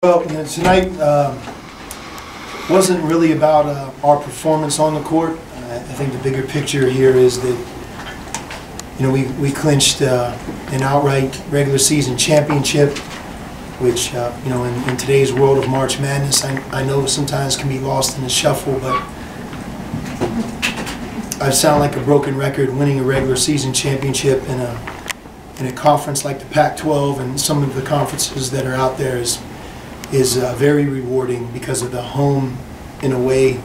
Well, tonight wasn't really about our performance on the court. I think the bigger picture here is that we clinched an outright regular season championship, which in today's world of March Madness, I know sometimes can be lost in the shuffle, but I sound like a broken record winning a regular season championship in a conference like the Pac-12 and some of the conferences that are out there is very rewarding because of the home and away,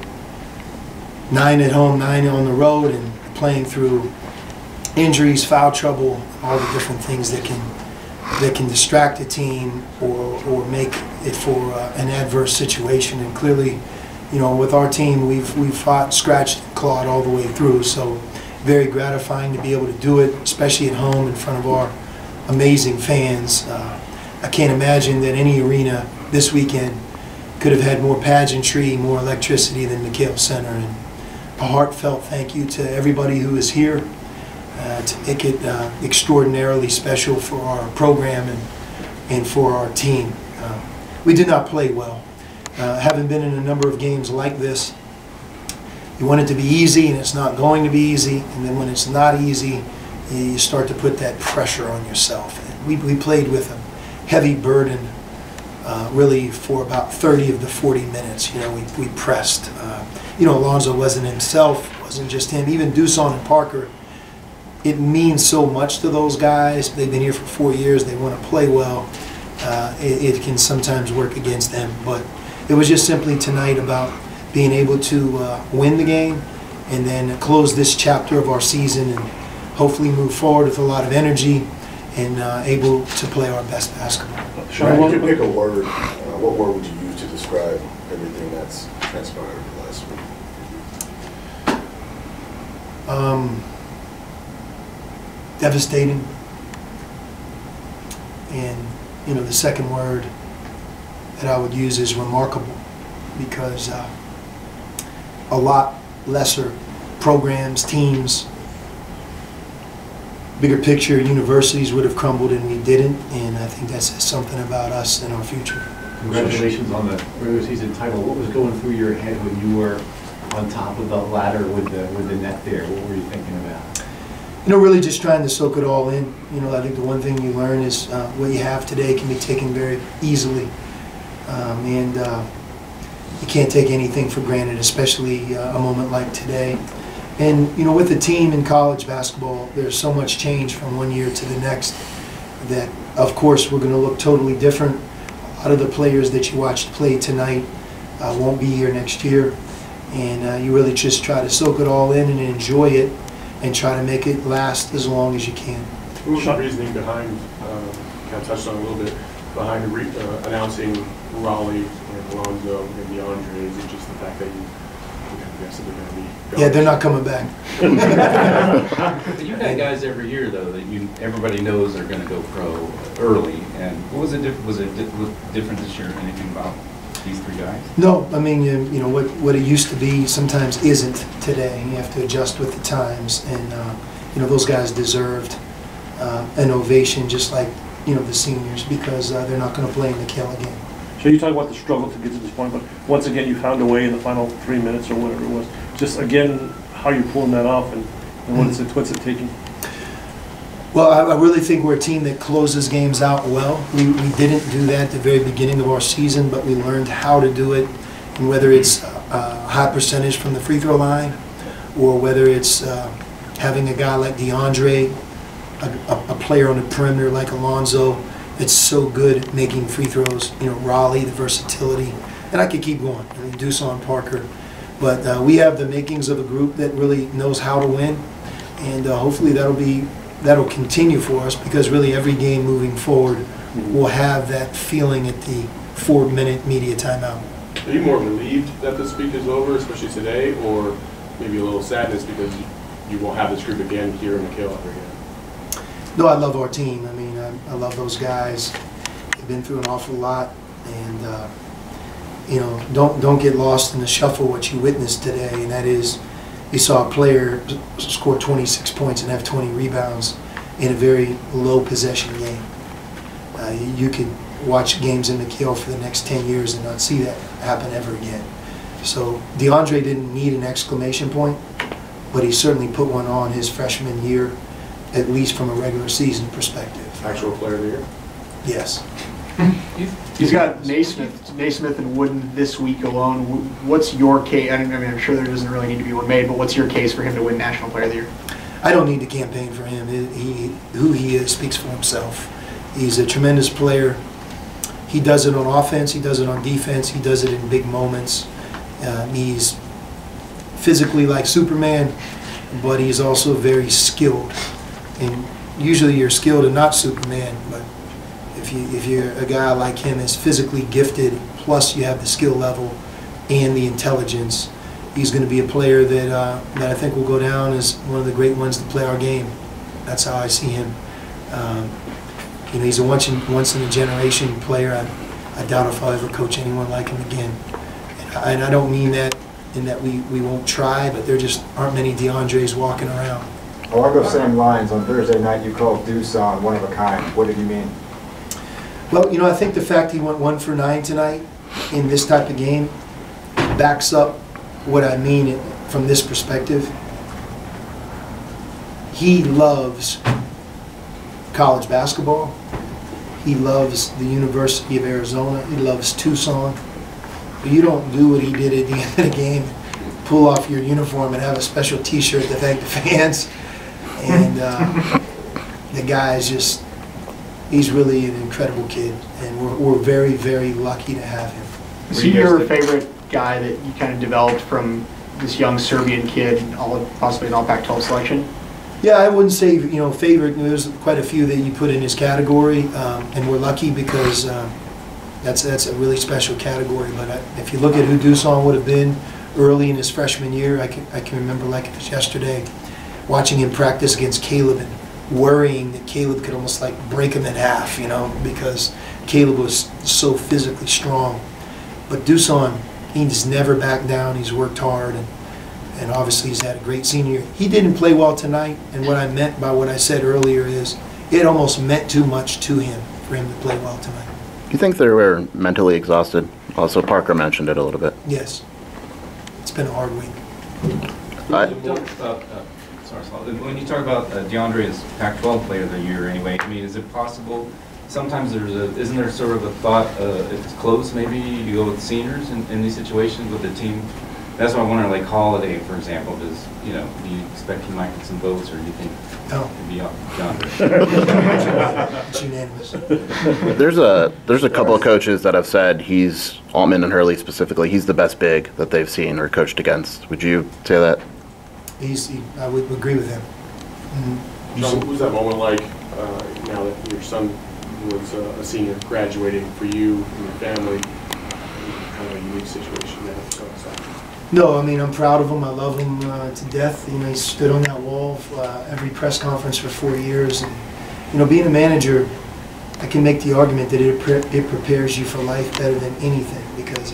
9 at home, 9 on the road, and playing through injuries, foul trouble, all the different things that can distract a team or make it for an adverse situation. And clearly, with our team, we've fought, scratched, clawed all the way through. So very gratifying to be able to do it, especially at home in front of our amazing fans. I can't imagine that any arena this weekend could have had more pageantry, more electricity than McHale Center. And a heartfelt thank you to everybody who is here to make it extraordinarily special for our program and for our team. We did not play well. Having been in a number of games like this, you want it to be easy, and it's not going to be easy. And then when it's not easy, you start to put that pressure on yourself. And we played with a heavy burden really for about 30 of the 40 minutes. We pressed. Alonzo wasn't himself, wasn't just him. Even Doosan and Parker, it means so much to those guys. They've been here for 4 years. They want to play well. It can sometimes work against them. But it was just simply tonight about being able to win the game and then close this chapter of our season and hopefully move forward with a lot of energy and able to play our best basketball. Sean, if you could pick a word, what word would you use to describe everything that's transpired last week? Devastating. And the second word that I would use is remarkable, because a lot lesser programs, teams, bigger picture, universities would have crumbled and we didn't, and I think that says something about us and our future. Congratulations on the regular season title. What was going through your head when you were on top of the ladder with the net there? What were you thinking about? Really just trying to soak it all in. I think the one thing you learn is what you have today can be taken very easily, and you can't take anything for granted, especially a moment like today. And with the team in college basketball, there's so much change from one year to the next that, of course, we're going to look totally different. A lot of the players that you watched play tonight won't be here next year, and you really just try to soak it all in and enjoy it and try to make it last as long as you can. What was the reasoning behind, kind of touched on a little bit, behind announcing Raleigh and Alonzo and DeAndre? Is it just the fact that you guess that they're going to be gone? Yeah, they're not coming back. But you had guys every year, though, that everybody knows are going to go pro early. And what was it? Was it different this year? Anything about these three guys? No, I mean, what it used to be sometimes isn't today. You have to adjust with the times, and those guys deserved an ovation, just like the seniors, because they're not going to play in the Kale game. So you talk about the struggle to get to this point, but once again you found a way in the final 3 minutes or whatever it was. Just again, how you're pulling that off, and what's it taking? Well, I really think we're a team that closes games out well. We didn't do that at the very beginning of our season, but we learned how to do it. And whether it's a high percentage from the free throw line, or whether it's having a guy like DeAndre, a player on the perimeter like Alonzo, it's so good at making free throws. Raleigh, the versatility, and I could keep going. I mean, Doosan, Parker, but we have the makings of a group that really knows how to win, and hopefully that'll continue for us, because really every game moving forward will have that feeling at the 4-minute media timeout. Are you more relieved that this week is over, especially today, or maybe a little sadness because you won't have this group again here in McHale ever again? No, I love our team. I mean, I love those guys. They've been through an awful lot, and don't get lost in the shuffle what you witnessed today, and that is you saw a player score 26 points and have 20 rebounds in a very low possession game. You could watch games in McHale for the next 10 years and not see that happen ever again. So DeAndre didn't need an exclamation point, but he certainly put one on his freshman year, at least from a regular season perspective. Actual player of the year? Yes. He's got Naismith and Wooden this week alone. What's your case? I mean, I'm sure there doesn't really need to be one made, but what's your case for him to win National Player of the Year? I don't need to campaign for him. Who he is speaks for himself. He's a tremendous player. He does it on offense. He does it on defense. He does it in big moments. He's physically like Superman, but he's also very skilled. And usually you're skilled and not Superman, but if you're a guy like him is physically gifted, plus you have the skill level and the intelligence, he's going to be a player that I think will go down as one of the great ones to play our game. That's how I see him. He's a once in a generation player. I doubt if I'll ever coach anyone like him again. And I don't mean that in that we won't try, but there just aren't many DeAndres walking around. Along those same lines, on Thursday night you called Dusan one of a kind. What did you mean? Well, I think the fact he went 1 for 9 tonight in this type of game backs up what I mean from this perspective. He loves college basketball. He loves the University of Arizona. He loves Tucson. But you don't do what he did at the end of the game, pull off your uniform and have a special T-shirt to thank the fans. And the guy is just, he's really an incredible kid. And we're very, very lucky to have him. Is he your favorite guy that you kind of developed from this young Serbian kid, possibly an All-Pac-12 selection? Yeah, I wouldn't say favorite. There's quite a few that you put in his category, and we're lucky because that's a really special category. But if you look at who Dusan would have been early in his freshman year, I can remember like it was yesterday, watching him practice against Caleb and worrying that Caleb could almost like break him in half, because Caleb was so physically strong. But Dusan, he's never backed down. He's worked hard, and obviously he's had a great senior year. He didn't play well tonight, and what I meant by what I said earlier is it almost meant too much to him for him to play well tonight. Do you think they were mentally exhausted? Also, Parker mentioned it a little bit. Yes. It's been a hard week. When you talk about DeAndre as Pac-12 player of the year anyway, I mean, is it possible, sometimes isn't there sort of a thought, if it's close, maybe you go with seniors in these situations with the team? That's why I wonder, like Holiday, for example, do you expect he might get some votes, or do you think it'd be DeAndre? It's unanimous. There's a couple of coaches that have said Altman and Hurley specifically, he's the best big that they've seen or coached against. Would you say that? I would agree with him. John, what was that moment like now that your son was a senior graduating for you and your family? Kind of a unique situation there. No, I mean, I'm proud of him. I love him to death. He stood on that wall every press conference for 4 years. And, being a manager, I can make the argument that it prepares you for life better than anything, because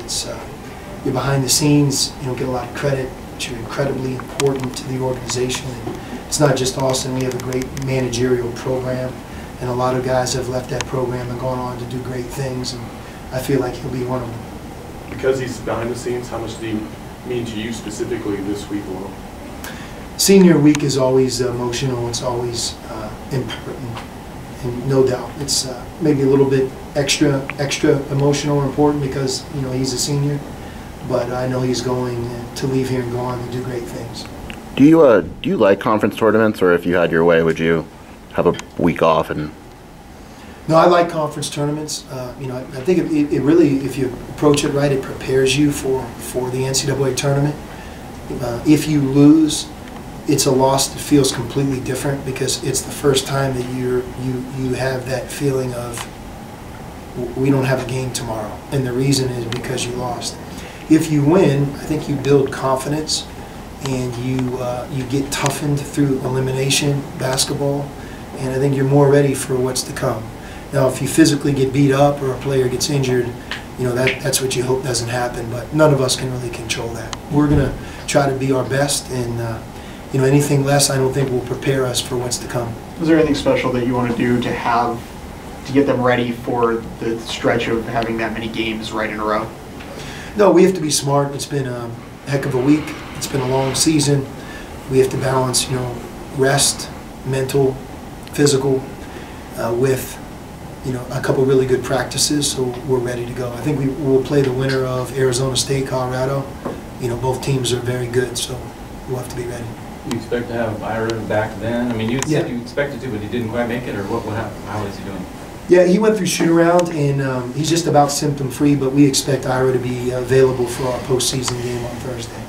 you're behind the scenes. You don't get a lot of credit, but you're incredibly important to the organization. And it's not just Austin. We have a great managerial program, and a lot of guys have left that program and gone on to do great things, and I feel like he'll be one of them. Because he's behind the scenes, how much do you mean to you specifically this week alone? Senior week is always emotional. It's always important, and no doubt it's maybe a little bit extra emotional or important because he's a senior. But I know he's going to leave here and go on and do great things. Do you like conference tournaments, or if you had your way, would you have a week off and? No, I like conference tournaments. I think it really, if you approach it right, it prepares you for the NCAA tournament. If you lose, it's a loss that feels completely different because it's the first time that you have that feeling of we don't have a game tomorrow, and the reason is because you lost. If you win, I think you build confidence, and you get toughened through elimination basketball, and I think you're more ready for what's to come. Now, if you physically get beat up or a player gets injured, that's what you hope doesn't happen, but none of us can really control that. We're going to try to be our best, and anything less I don't think will prepare us for what's to come. Is there anything special that you want to do to have to get them ready for the stretch of having that many games right in a row? No, we have to be smart. It's been a heck of a week. It's been a long season. We have to balance, rest, mental, physical, with, a couple really good practices, so we're ready to go. I think we will play the winner of Arizona State, Colorado. Both teams are very good, so we'll have to be ready. You expect to have Ira back then? I mean, you said Yeah. you expected to, but he didn't quite make it, or what happened? How is he doing? Yeah, he went through shoot around, and he's just about symptom-free, but we expect Ira to be available for our postseason game on Thursday.